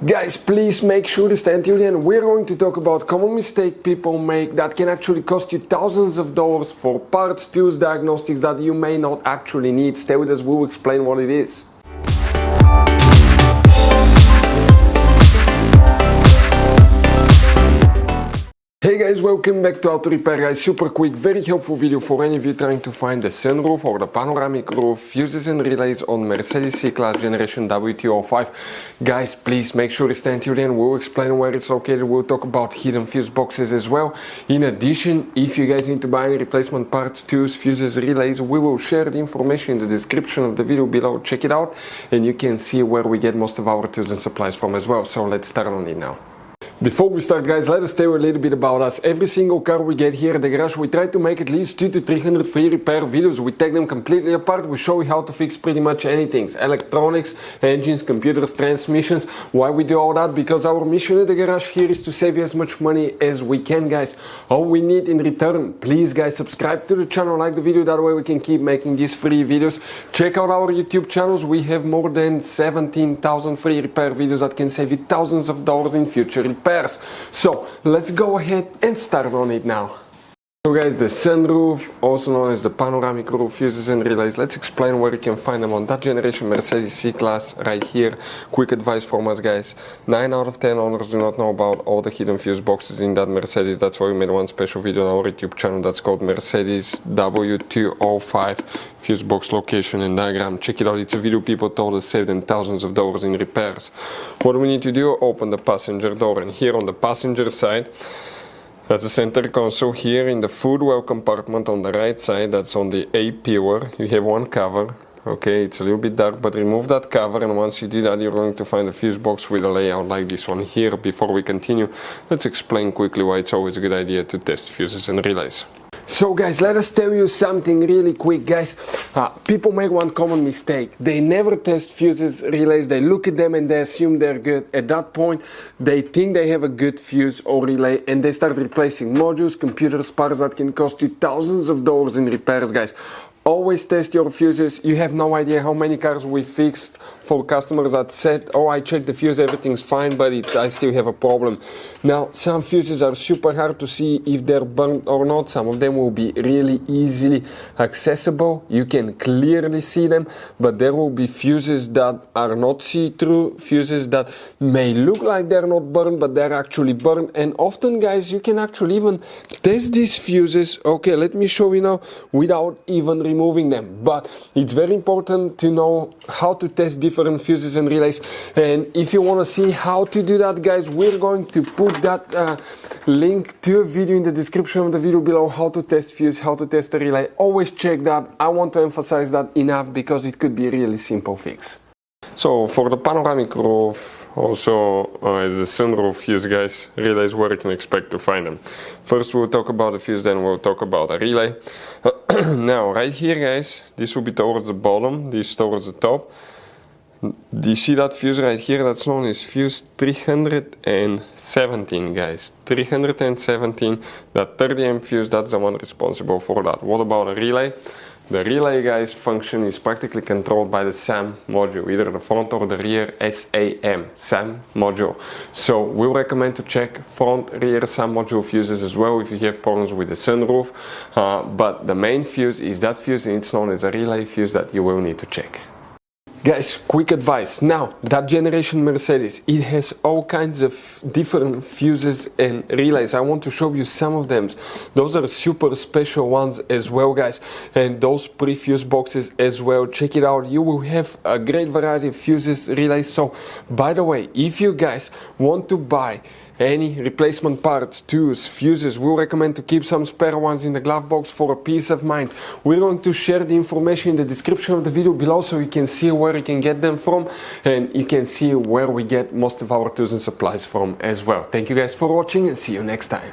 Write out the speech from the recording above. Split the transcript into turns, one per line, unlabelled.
Guys, please make sure to stay until the end. We're going to talk about common mistake people make that can actually cost you thousands of dollars for parts, tools, diagnostics that you may not actually need. Stay with us, we'll explain what it is. Hey guys, welcome back to Auto Repair guys. Super quick, very helpful video for any of you trying to find the sunroof or the panoramic roof, fuses and relays on Mercedes C-Class Generation W205. Guys, please make sure to stay until the end. We'll explain where it's located. We'll talk about hidden fuse boxes as well. In addition, if you guys need to buy any replacement parts, tools, fuses, relays, we will share the information in the description of the video below. Check it out and you can see where we get most of our tools and supplies from as well. So let's start on it now. Before we start guys, let us tell you a little bit about us. Every single car we get here at the garage, we try to make at least 200 to 300 free repair videos. We take them completely apart, we show you how to fix pretty much anything. Electronics, engines, computers, transmissions. Why we do all that? Because our mission at the garage here is to save you as much money as we can guys. All we need in return, please guys, subscribe to the channel, like the video, that way we can keep making these free videos. Check out our YouTube channels, we have more than 17,000 free repair videos that can save you thousands of dollars in future repairs. So let's go ahead and start on it now. So guys, the sunroof, also known as the panoramic roof, fuses and relays. Let's explain where you can find them on that generation Mercedes C-Class right here. Quick advice from us guys, 9 out of 10 owners do not know about all the hidden fuse boxes in that Mercedes. That's why we made one special video on our YouTube channel that's called Mercedes W205 fuse box location and diagram. Check it out, it's a video people told us saved them thousands of dollars in repairs. What do we need to do? Open the passenger door, and here on the passenger side, that's the center console. Here in the footwell compartment on the right side, that's on the A pillar, you have one cover. Okay, it's a little bit dark, but remove that cover, and once you do that, you're going to find a fuse box with a layout like this one here. Before we continue, let's explain quickly why it's always a good idea to test fuses and relays. So guys, let us tell you something really quick guys. People make one common mistake. They never test fuses, relays, they look at them and they assume they're good. At that point, they think they have a good fuse or relay and they start replacing modules, computers, parts that can cost you thousands of dollars in repairs guys. Always test your fuses. You have no idea how many cars we fixed for customers that said, oh, I checked the fuse, everything's fine, but I still have a problem. Now, some fuses are super hard to see if they're burnt or not. Some of them will be really easily accessible. You can clearly see them, but there will be fuses that are not see-through, fuses that may look like they're not burned, but they're actually burned. And often, guys, you can actually even test these fuses. Okay, let me show you now without even removing them. But it's very important to know how to test different fuses and relays, and if you want to see how to do that guys, we're going to put that link to a video in the description of the video below, how to test fuse, how to test a relay. Always check that. I want to emphasize that enough because it could be a really simple fix. So for the panoramic roof, also as the sunroof fuse guys, relays, where you can expect to find them. First we'll talk about the fuse, then we'll talk about a relay. Now right here guys, this will be towards the bottom, this towards the top. Do you see that fuse right here? That's known as fuse 317 guys. 317, that 30 amp fuse, that's the one responsible for that. What about a relay? The relay guys function is practically controlled by the SAM module, either the front or the rear SAM module. So we'll recommend to check front, rear SAM module fuses as well if you have problems with the sunroof. But the main fuse is that fuse, and it's known as a relay fuse that you will need to check. Guys, quick advice. Now, that generation Mercedes, it has all kinds of different fuses and relays. I want to show you some of them. Those are super special ones as well, guys. And those pre-fuse boxes as well. Check it out. You will have a great variety of fuses, relays. So, by the way, if you guys want to buy any replacement parts, tools, fuses, we'll recommend to keep some spare ones in the glove box for a peace of mind. We're going to share the information in the description of the video below so you can see where you can get them from, and you can see where we get most of our tools and supplies from as well. Thank you guys for watching and see you next time.